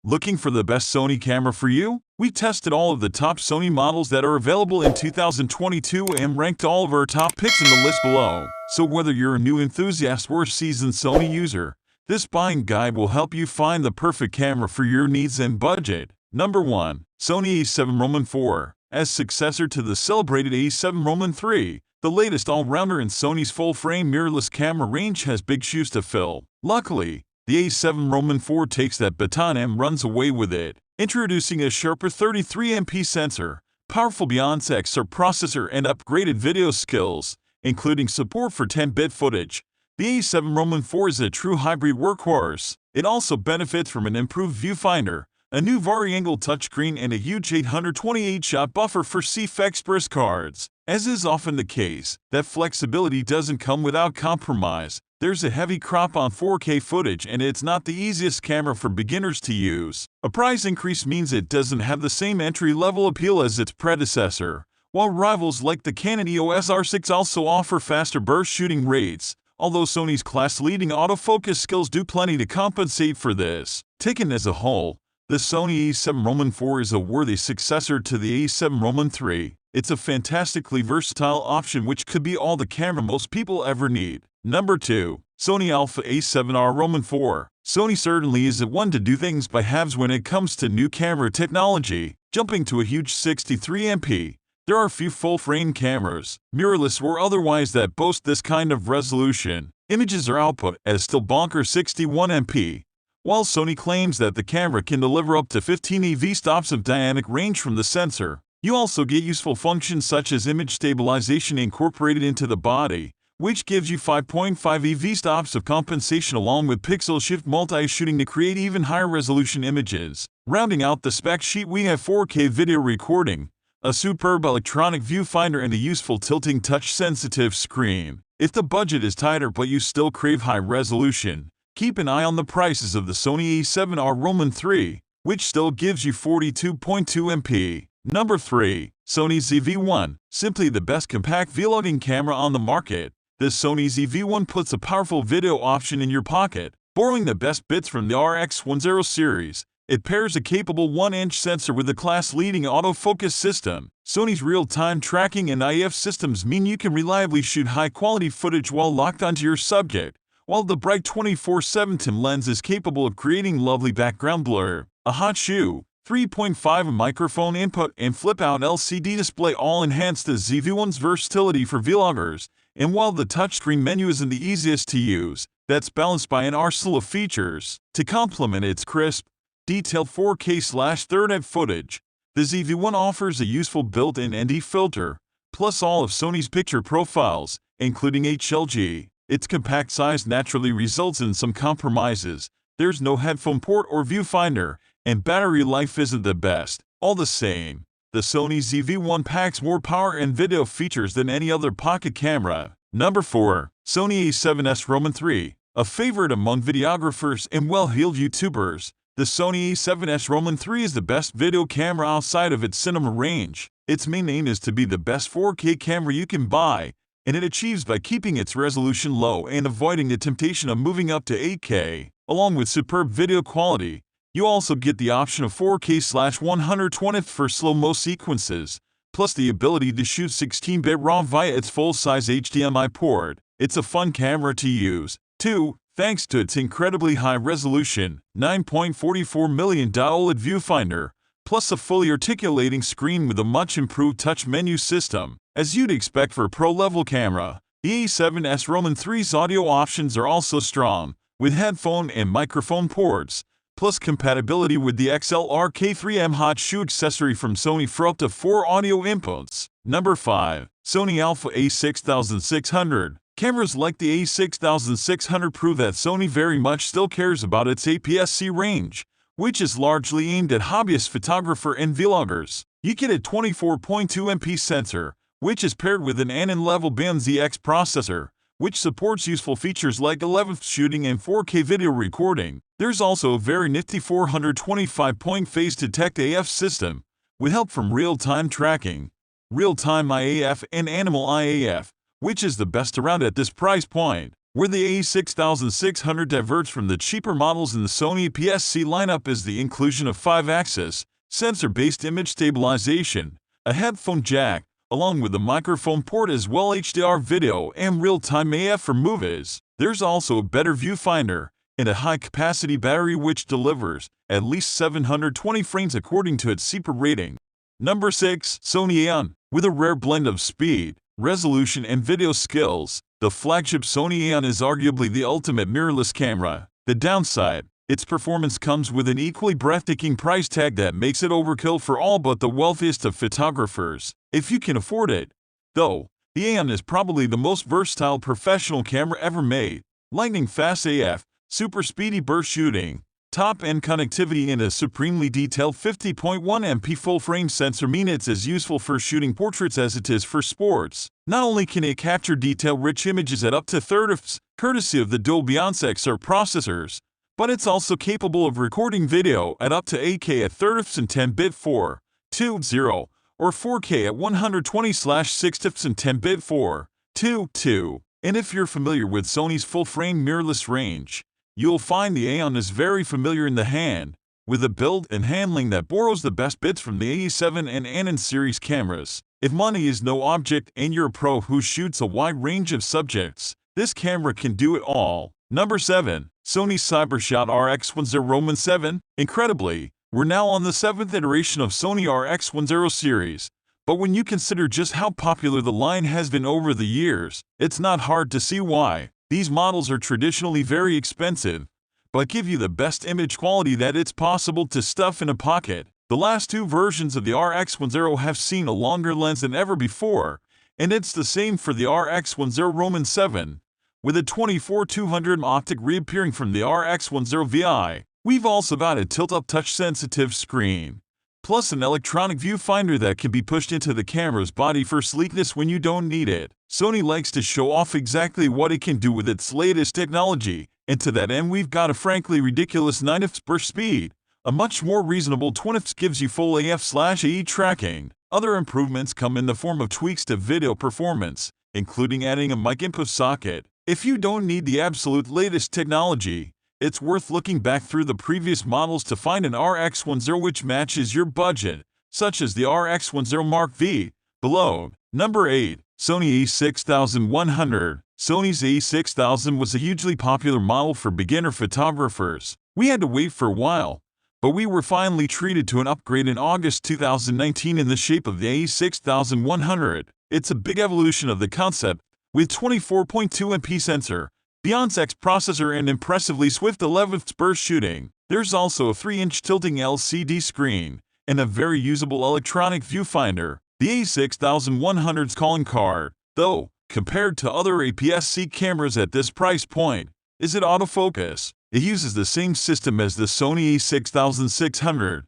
Looking for the best Sony camera for you? We tested all of the top Sony models that are available in 2022 and ranked all of our top picks in the list below. So whether you're a new enthusiast or a seasoned Sony user, this buying guide will help you find the perfect camera for your needs and budget. Number 1. Sony A7 IV. As successor to the celebrated A7 III, the latest all-rounder in Sony's full-frame mirrorless camera range has big shoes to fill. Luckily, the A7 IV takes that baton and runs away with it, introducing a sharper 33MP sensor, powerful beyond XR processor, and upgraded video skills, including support for 10-bit footage. The A7 IV is a true hybrid workhorse. It also benefits from an improved viewfinder, a new vari-angle touchscreen, and a huge 828-shot buffer for CF Express cards. As is often the case, that flexibility doesn't come without compromise. There's a heavy crop on 4K footage, and it's not the easiest camera for beginners to use. A price increase means it doesn't have the same entry-level appeal as its predecessor. While rivals like the Canon EOS R6 also offer faster burst shooting rates, although Sony's class-leading autofocus skills do plenty to compensate for this. Taken as a whole, the Sony A7 IV is a worthy successor to the A7 III. It's a fantastically versatile option which could be all the camera most people ever need. Number 2. Sony Alpha A7R IV. Sony certainly is the one to do things by halves when it comes to new camera technology. Jumping to a huge 63MP, there are few full-frame cameras, mirrorless or otherwise, that boast this kind of resolution. Images are output at still bonker 61MP. While Sony claims that the camera can deliver up to 15 EV stops of dynamic range from the sensor, you also get useful functions such as image stabilization incorporated into the body, which gives you 5.5 EV stops of compensation along with pixel shift multi-shooting to create even higher resolution images. Rounding out the spec sheet, we have 4K video recording, a superb electronic viewfinder, and a useful tilting touch-sensitive screen. If the budget is tighter but you still crave high resolution, keep an eye on the prices of the Sony A7R III, which still gives you 42.2MP. Number 3. Sony ZV-1. Simply the best compact vlogging camera on the market. The Sony ZV-1 puts a powerful video option in your pocket. Borrowing the best bits from the RX10 series, it pairs a capable 1-inch sensor with a class-leading autofocus system. Sony's real-time tracking and IF systems mean you can reliably shoot high-quality footage while locked onto your subject, while the bright 24/7 TIM lens is capable of creating lovely background blur. A hot shoe, 3.5 microphone input, and flip-out LCD display all enhance the ZV-1's versatility for vloggers. And while the touchscreen menu isn't the easiest to use, that's balanced by an arsenal of features to complement its crisp, detailed 4K/30 footage. The ZV-1 offers a useful built-in ND filter, plus all of Sony's picture profiles, including HLG. Its compact size naturally results in some compromises. There's no headphone port or viewfinder, and battery life isn't the best. All the same, the Sony ZV-1 packs more power and video features than any other pocket camera. Number 4. Sony A7S III. A favorite among videographers and well-heeled YouTubers, the Sony A7S III is the best video camera outside of its cinema range. Its main aim is to be the best 4K camera you can buy, and it achieves by keeping its resolution low and avoiding the temptation of moving up to 8K. Along with superb video quality, you also get the option of 4K/120 for slow-mo sequences, plus the ability to shoot 16-bit RAW via its full-size HDMI port. It's a fun camera to use, too, thanks to its incredibly high-resolution, 9.44 million OLED viewfinder, plus a fully articulating screen with a much-improved touch menu system. As you'd expect for a pro-level camera, the A7S III's audio options are also strong, with headphone and microphone ports, plus compatibility with the XLR K3M hot shoe accessory from Sony for up to 4 audio inputs. Number 5. Sony Alpha A6100. Cameras like the A6100 prove that Sony very much still cares about its APS-C range, which is largely aimed at hobbyist photographer and vloggers. You get a 24.2MP sensor, which is paired with an N-level BMZX processor, which supports useful features like 11th shooting and 4K video recording. There's also a very nifty 425-point phase detect AF system, with help from real-time tracking, real-time IAF, and animal IAF, which is the best around at this price point. Where the A6600 diverts from the cheaper models in the Sony APS-C lineup is the inclusion of 5-axis, sensor-based image stabilization, a headphone jack, along with a microphone port as well HDR video and real-time AF for movies. There's also a better viewfinder and a high-capacity battery which delivers at least 720 frames according to its CPR rating. Number 6. Sony A1. With a rare blend of speed, resolution and video skills, the flagship Sony A1 is arguably the ultimate mirrorless camera. The downside: its performance comes with an equally breathtaking price tag that makes it overkill for all but the wealthiest of photographers. If you can afford it, though, the A1 is probably the most versatile professional camera ever made. Lightning fast AF, super speedy burst shooting, top-end connectivity and a supremely detailed 50.1 MP full-frame sensor mean it's as useful for shooting portraits as it is for sports. Not only can it capture detail-rich images at up to 30 fps, courtesy of the dual XR processors, but it's also capable of recording video at up to 8K at 30 fps and 10-bit 4.20 or 4K at 120/60 fps and 10-bit 4.22. And if you're familiar with Sony's full-frame mirrorless range, you'll find the A1 is very familiar in the hand, with a build and handling that borrows the best bits from the A7 and A9 series cameras. If money is no object and you're a pro who shoots a wide range of subjects, this camera can do it all. Number 7. Sony CyberShot RX10 Incredibly, we're now on the 7th iteration of Sony RX10 series, but when you consider just how popular the line has been over the years, it's not hard to see why. These models are traditionally very expensive, but give you the best image quality that it's possible to stuff in a pocket. The last two versions of the RX10 have seen a longer lens than ever before, and it's the same for the RX10 with a 24-200 optic reappearing from the RX10 VI. We've also got a tilt-up touch-sensitive screen, plus an electronic viewfinder that can be pushed into the camera's body for sleekness when you don't need it. Sony likes to show off exactly what it can do with its latest technology, and to that end we've got a frankly ridiculous 9 fps per speed. A much more reasonable 20 fps gives you full AF/AE tracking. Other improvements come in the form of tweaks to video performance, including adding a mic input socket. If you don't need the absolute latest technology, it's worth looking back through the previous models to find an RX10 which matches your budget, such as the RX10 Mark V. Below. Number 8. Sony A6100. Sony's A6000 was a hugely popular model for beginner photographers. We had to wait for a while, but we were finally treated to an upgrade in August 2019 in the shape of the A6100. It's a big evolution of the concept, with 24.2 MP sensor, Beyond-X processor and impressively swift 11 fps burst shooting. There's also a 3-inch tilting LCD screen and a very usable electronic viewfinder. The A6100's calling card, though, compared to other APS-C cameras at this price point, is it autofocus. It uses the same system as the Sony A6600,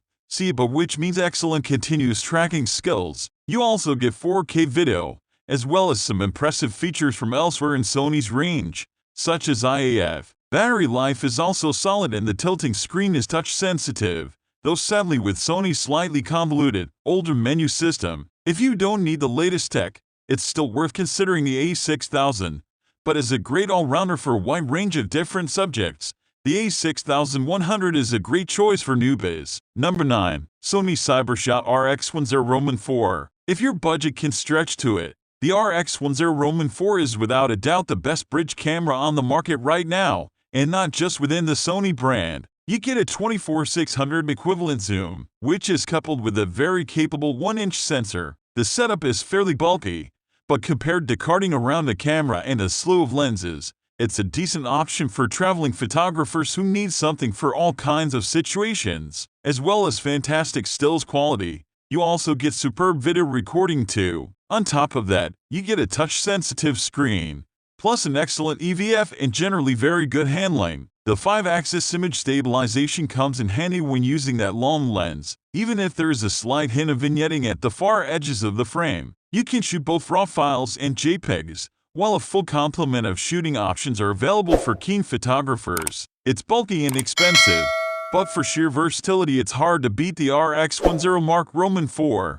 but which means excellent continuous tracking skills. You also get 4K video, as well as some impressive features from elsewhere in Sony's range, such as IAF. Battery life is also solid and the tilting screen is touch-sensitive, though sadly with Sony's slightly convoluted, older menu system. If you don't need the latest tech, it's still worth considering the A6000, but as a great all-rounder for a wide range of different subjects, the A6100 is a great choice for newbies. Number 9. Sony CyberShot RX10 IV. If your budget can stretch to it, the RX10 IV is without a doubt the best bridge camera on the market right now, and not just within the Sony brand. You get a 24-600 equivalent zoom, which is coupled with a very capable 1-inch sensor. The setup is fairly bulky, but compared to carting around a camera and a slew of lenses, it's a decent option for traveling photographers who need something for all kinds of situations. As well as fantastic stills quality, you also get superb video recording too. On top of that, you get a touch-sensitive screen, plus an excellent EVF and generally very good handling. The 5-axis image stabilization comes in handy when using that long lens, even if there is a slight hint of vignetting at the far edges of the frame. You can shoot both RAW files and JPEGs, while a full complement of shooting options are available for keen photographers. It's bulky and expensive, but for sheer versatility it's hard to beat the RX10 Mark IV.